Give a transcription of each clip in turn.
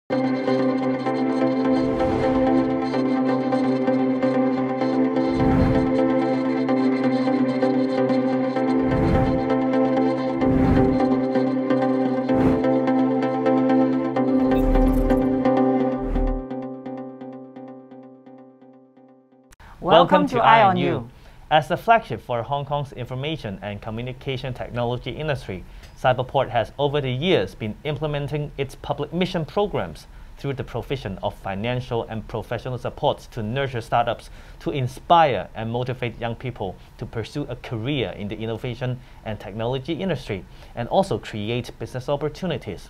Welcome to EyE on You. As the flagship for Hong Kong's information and communication technology industry, Cyberport has over the years been implementing its public mission programs through the provision of financial and professional supports to nurture startups, to inspire and motivate young people to pursue a career in the innovation and technology industry, and also create business opportunities.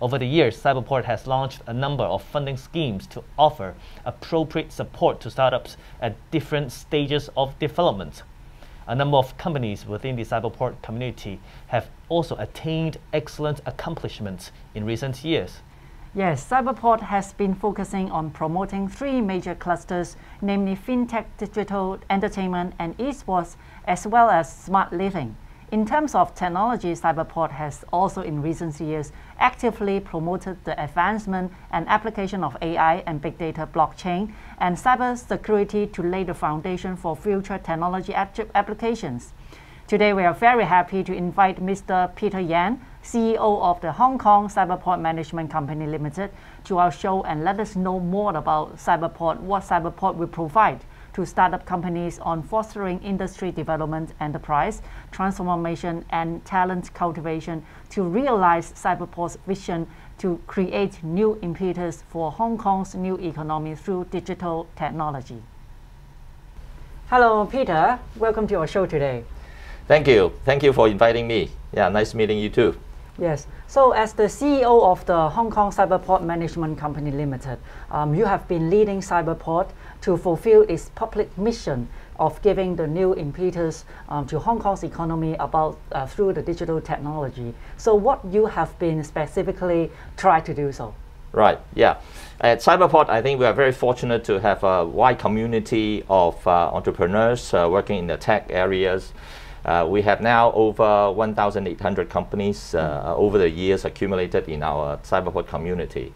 Over the years, Cyberport has launched a number of funding schemes to offer appropriate support to startups at different stages of development. A number of companies within the Cyberport community have also attained excellent accomplishments in recent years. Yes, Cyberport has been focusing on promoting three major clusters, namely fintech, digital entertainment, and esports, as well as smart living. In terms of technology, Cyberport has also in recent years actively promoted the advancement and application of AI and big data, blockchain, and cybersecurity to lay the foundation for future technology applications. Today, we are very happy to invite Mr. Peter Yan, CEO of the Hong Kong Cyberport Management Co Limited, to our show and let us know more about Cyberport, what Cyberport will provide to startup companies on fostering industry development, enterprise transformation, and talent cultivation to realize Cyberport's vision to create new impetus for Hong Kong's new economy through digital technology. Hello, Peter. Welcome to our show today. Thank you. Thank you for inviting me. Yeah, nice meeting you too. Yes. So as the CEO of the Hong Kong Cyberport Management Co Limited, you have been leading Cyberport to fulfill its public mission of giving the new impetus to Hong Kong's economy through the digital technology. So what you have been specifically trying to do so? Right, yeah. At Cyberport, I think we are very fortunate to have a wide community of entrepreneurs working in the tech areas. We have now over 1,800 companies over the years accumulated in our Cyberport community.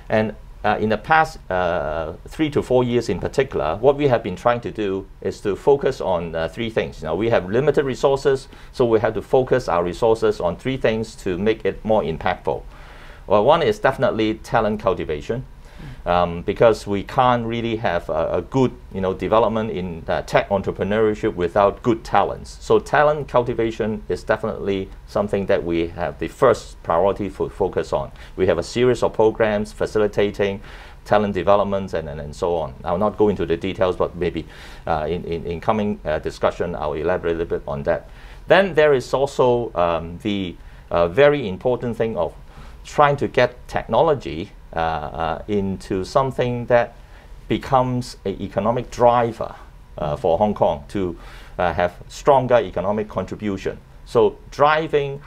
And in the past 3 to 4 years in particular, what we have been trying to do is to focus on three things. Now, we have limited resources, so we have to focus our resources on three things to make it more impactful. Well, one is definitely talent cultivation. Because we can't really have a good development in tech entrepreneurship without good talents. So talent cultivation is definitely something that we have the first priority for focus on. We have a series of programs facilitating talent development and so on. I'll not go into the details, but maybe in coming discussion I'll elaborate a little bit on that. Then there is also the very important thing of trying to get technology into something that becomes an economic driver for Hong Kong to have stronger economic contribution. So driving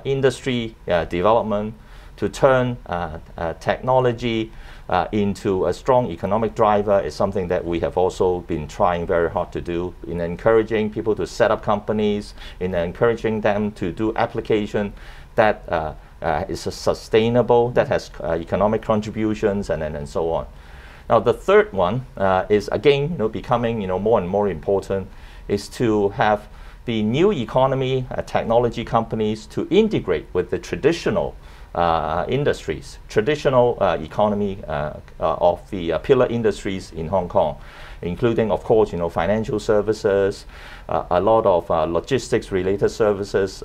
industry development to turn technology into a strong economic driver is something that we have also been trying very hard to do in encouraging people to set up companies, in encouraging them to do application that is sustainable, that has economic contributions, and so on. Now, the third one is again, becoming more and more important, is to have the new economy technology companies to integrate with the traditional industries, traditional economy of the pillar industries in Hong Kong, including, of course, financial services, a lot of logistics-related services,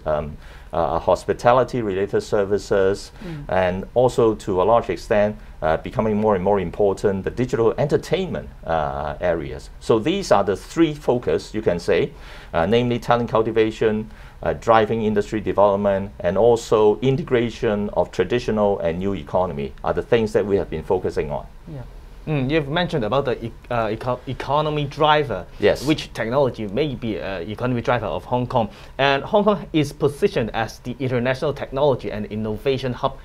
hospitality-related services, and also to a large extent becoming more and more important, the digital entertainment areas. So these are the three focus, you can say, namely talent cultivation, driving industry development, and also integration of traditional and new economy are the things that we have been focusing on. Yeah. You've mentioned about the economy driver, yes, which technology may be an economy driver of Hong Kong. And Hong Kong is positioned as the international technology and innovation hub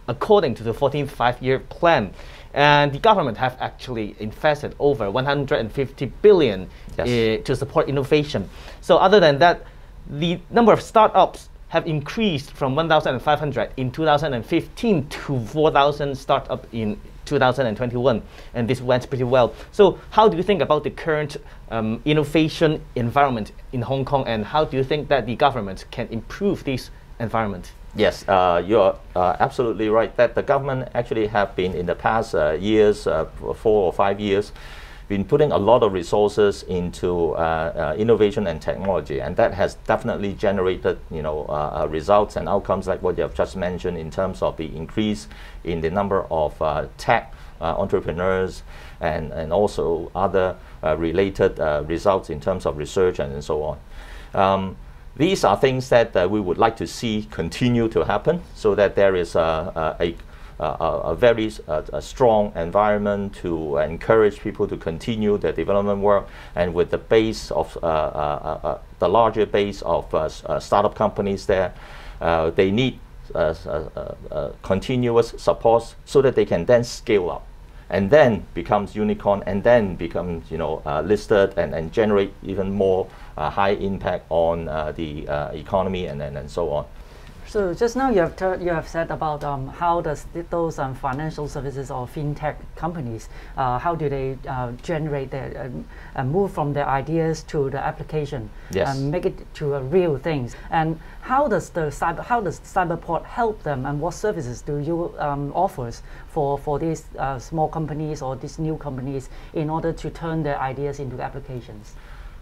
according to the 14th five-year plan. And the government have actually invested over 150 billion yes, to support innovation. So other than that, the number of startups have increased from 1,500 in 2015 to 4,000 startups in 2021, and this went pretty well. So how do you think about the current innovation environment in Hong Kong, and how do you think that the government can improve this environment? Yes, you're absolutely right that the government actually have been in the past years, 4 or 5 years, been putting a lot of resources into innovation and technology, and that has definitely generated results and outcomes like what you have just mentioned in terms of the increase in the number of tech entrepreneurs and also other related results in terms of research and so on. These are things that we would like to see continue to happen, so that there is a very strong environment to encourage people to continue their development work, and with the base of the larger base of startup companies there, they need continuous support so that they can then scale up and then becomes unicorn and then becomes listed and generate even more high impact on the economy and so on. So just now you have said about how does those financial services or fintech companies, how do they generate their move from their ideas to the application, yes, and make it to real things, and how does Cyberport help them, and what services do you offers for these small companies or these new companies in order to turn their ideas into applications?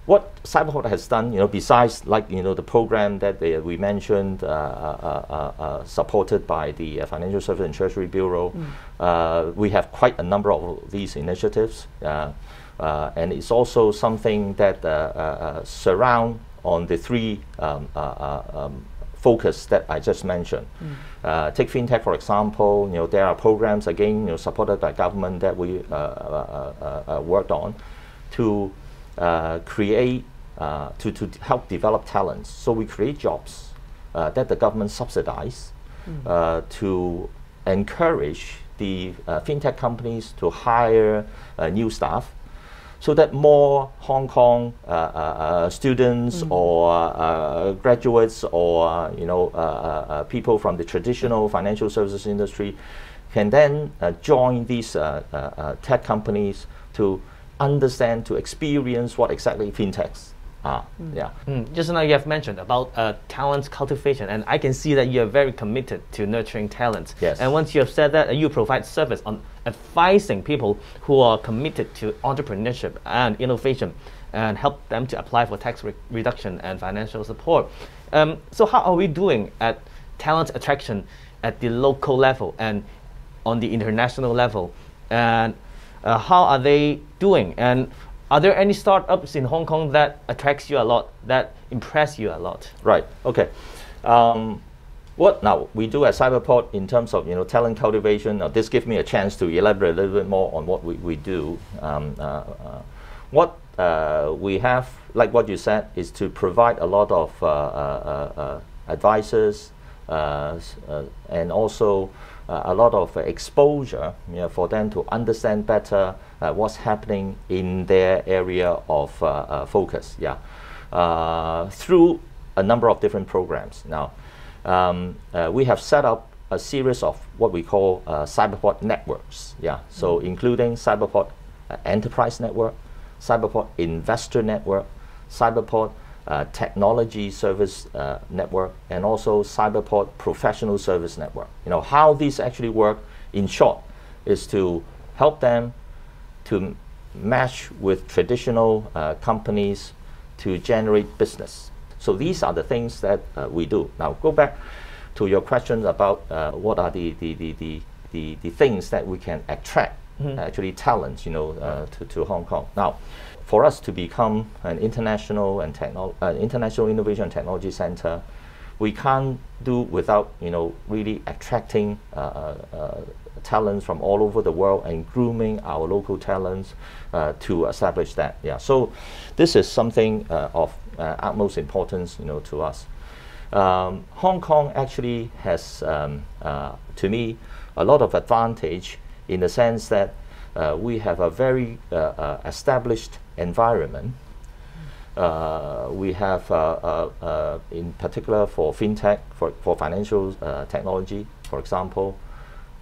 What Cyberport has done, besides the program that we mentioned, supported by the Financial Services and Treasury Bureau, we have quite a number of these initiatives, and it's also something that surround on the three focus that I just mentioned. Take fintech for example. There are programs again, supported by government that we worked on to create, to help develop talents. So we create jobs that the government subsidize to encourage the fintech companies to hire new staff, so that more Hong Kong students or graduates or people from the traditional financial services industry can then join these tech companies to understand, to experience what exactly fintechs are. Just now you have mentioned about talent cultivation, and I can see that you are very committed to nurturing talent. Yes. And once you have said that, you provide service on advising people who are committed to entrepreneurship and innovation, and help them to apply for tax reduction and financial support. So how are we doing at talent attraction at the local level and on the international level? And how are they doing? And are there any startups in Hong Kong that attracts you a lot, that impress you a lot? Right. Okay. What now we do at Cyberport in terms of talent cultivation? Now this gives me a chance to elaborate a little bit more on what we do. What we have, like what you said, is to provide a lot of advisors and also a lot of exposure for them to understand better what's happening in their area of focus. Through a number of different programs. Now, we have set up a series of what we call Cyberport networks. So including Cyberport Enterprise Network, Cyberport Investor Network, Cyberport Technology Service Network, and also Cyberport Professional Service Network. How these actually work, in short, is to help them to match with traditional companies to generate business. So these are the things that we do. Now go back to your question about what are the things that we can attract actually talents to Hong Kong. Now, for us to become an international and international innovation and technology center, we can't do without really attracting talents from all over the world and grooming our local talents to establish that. So this is something of utmost importance to us. Hong Kong actually has, to me, a lot of advantage in the sense that we have a very established environment We have, in particular for fintech, for financial technology, for example,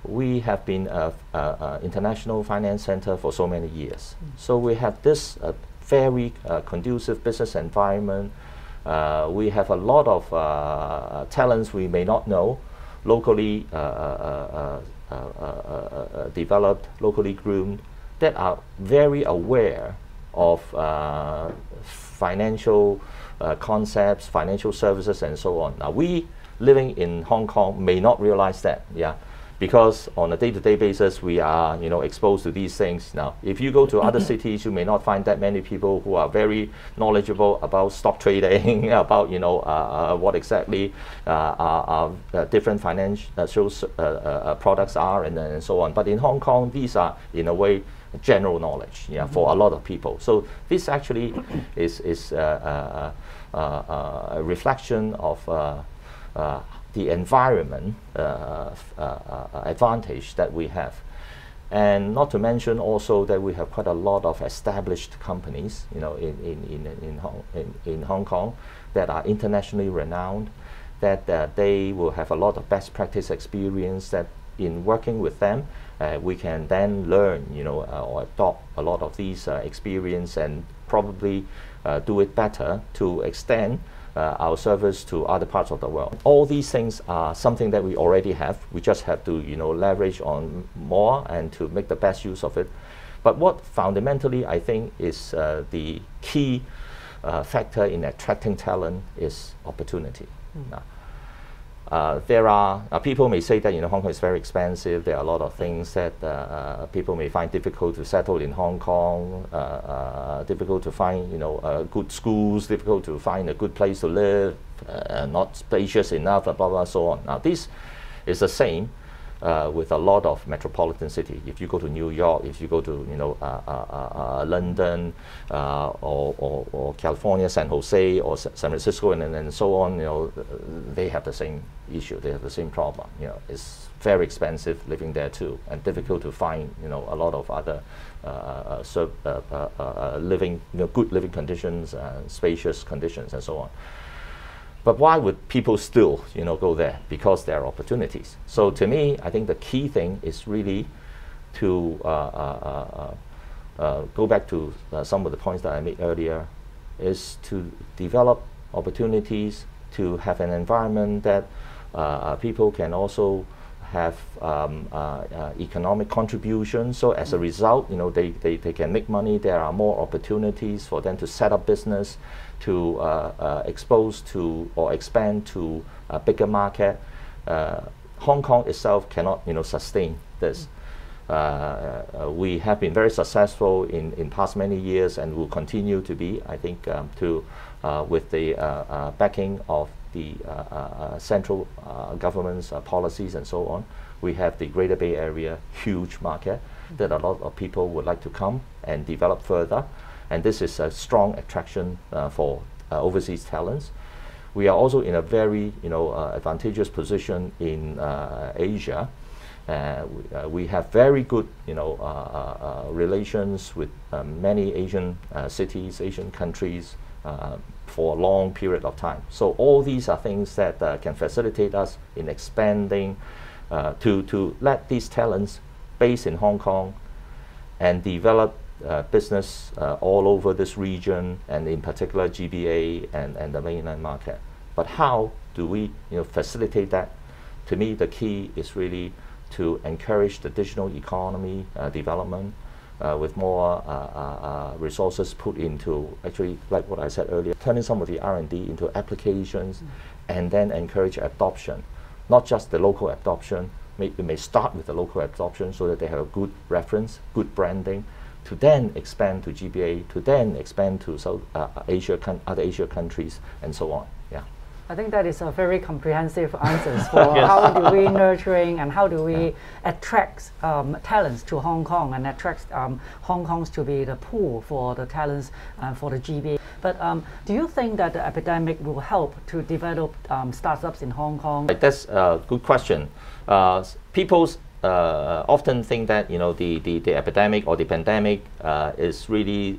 we have been an international finance center for so many years. So we have this very conducive business environment. We have a lot of talents we may not know, locally developed, locally groomed, that are very aware of financial concepts, financial services, and so on. Now, we living in Hong Kong may not realize that, yeah, because on a day-to-day basis we are, you know, exposed to these things. Now, if you go to other cities, you may not find that many people who are very knowledgeable about stock trading, about, you know, what exactly different financial products are, and so on. But in Hong Kong, these are in a way general knowledge, yeah, for a lot of people. So this actually is a reflection of the environment advantage that we have. And not to mention also that we have quite a lot of established companies, you know, in Hong Kong that are internationally renowned, that they will have a lot of best practice experience, that in working with them, we can then learn, you know, or adopt a lot of these experience and probably do it better to extend our service to other parts of the world. All these things are something that we already have. We just have to, you know, leverage on more and to make the best use of it. But what fundamentally I think is the key factor in attracting talent is opportunity. There are people may say that, you know, Hong Kong is very expensive. There are a lot of things that people may find difficult to settle in Hong Kong, difficult to find, you know, good schools, difficult to find a good place to live, not spacious enough, blah, blah, so on. Now, this is the same with a lot of metropolitan cities. If you go to New York, if you go to, you know, London or California, San Jose or San Francisco, and so on, you know, they have the same issue. They have the same problem. You know, it's very expensive living there too, and difficult to find, you know, a lot of other living, you know, good living conditions, spacious conditions, and so on. But why would people still, you know, go there? Because there are opportunities. So to me, I think the key thing is really to go back to some of the points that I made earlier, is to develop opportunities, to have an environment that people can also have economic contribution. So as a result, you know, they can make money. There are more opportunities for them to set up business, to expose to or expand to a bigger market. Hong Kong itself cannot, you know, sustain this. We have been very successful in past many years and will continue to be, I think, with the backing of the central government's policies and so on. We have the Greater Bay Area, huge market that a lot of people would like to come and develop further. And this is a strong attraction for overseas talents. We are also in a very, you know, advantageous position in Asia. We have very good, you know, relations with many Asian cities, Asian countries for a long period of time. So all these are things that can facilitate us in expanding to let these talents based in Hong Kong and develop business all over this region, and in particular GBA and the mainland market. But how do we, you know, facilitate that? To me, the key is really to encourage the digital economy development with more resources put into, actually, like what I said earlier, turning some of the R&D into applications, and then encourage adoption, not just the local adoption. We may start with the local adoption so that they have a good reference, good branding, to then expand to GBA, to then expand to South Asia, other Asia countries, and so on. Yeah. I think that is a very comprehensive answers for how do we nurturing and how do we attract talents to Hong Kong and attract Hong Kong's to be the pool for the talents for the GBA. But do you think that the epidemic will help to develop startups in Hong Kong? That's a good question. People's often think that the epidemic or the pandemic is really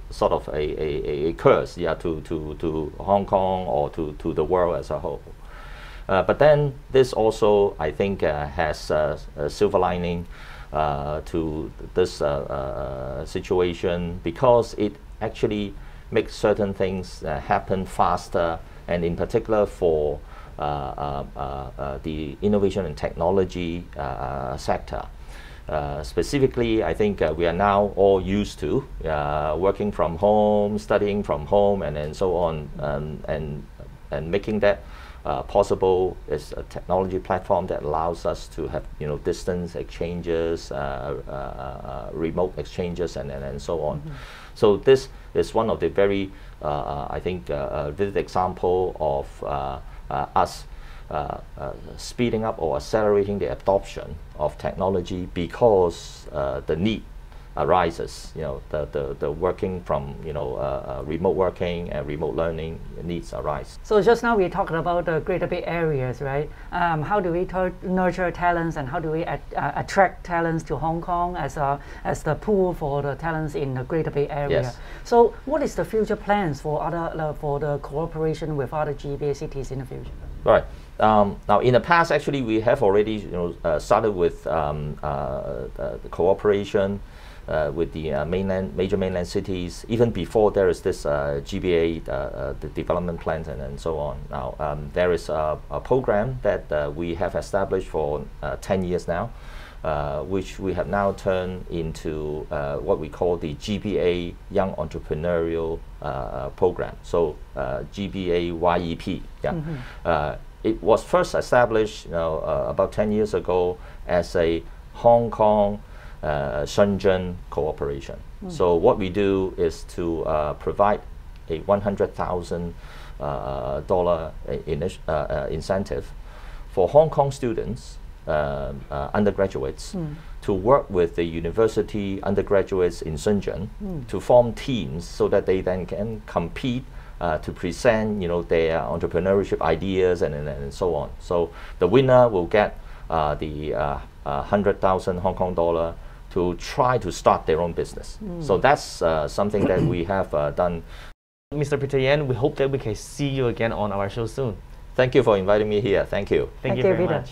sort of a curse, to Hong Kong or to the world as a whole. But then this also, I think, has a silver lining to this situation, because it actually makes certain things happen faster, and in particular for the innovation and technology sector. Specifically, I think we are now all used to working from home, studying from home, and so on, and making that possible is a technology platform that allows us to have distance exchanges, remote exchanges, and so on. So this is one of the very I think vivid example of us speeding up or accelerating the adoption of technology, because the need arises. The working from remote working and remote learning needs arise. So just now we talked about the Greater Bay areas, right? How do we nurture talents, and how do we attract talents to Hong Kong as the pool for the talents in the Greater Bay area? Yes. So what is the future plans for for the cooperation with other GBA cities in the future? Right. Now, in the past, actually, we have already started with the cooperation with the major mainland cities, even before there is this GBA, the development plans, and so on. Now, there is a program that we have established for 10 years now, which we have now turned into what we call the GBA Young Entrepreneurial Program. So GBA YEP. Yeah. It was first established about 10 years ago as a Hong Kong Shenzhen cooperation. So what we do is to provide a $100,000 incentive for Hong Kong students, undergraduates, to work with the university undergraduates in Shenzhen to form teams, so that they then can compete to present their entrepreneurship ideas and so on. So the winner will get the 100,000 Hong Kong dollar to try to start their own business. So that's something that we have done. Mr. Peter Yan, we hope that we can see you again on our show soon. Thank you for inviting me here. Thank you. Thank you Thank you, very Peter. much.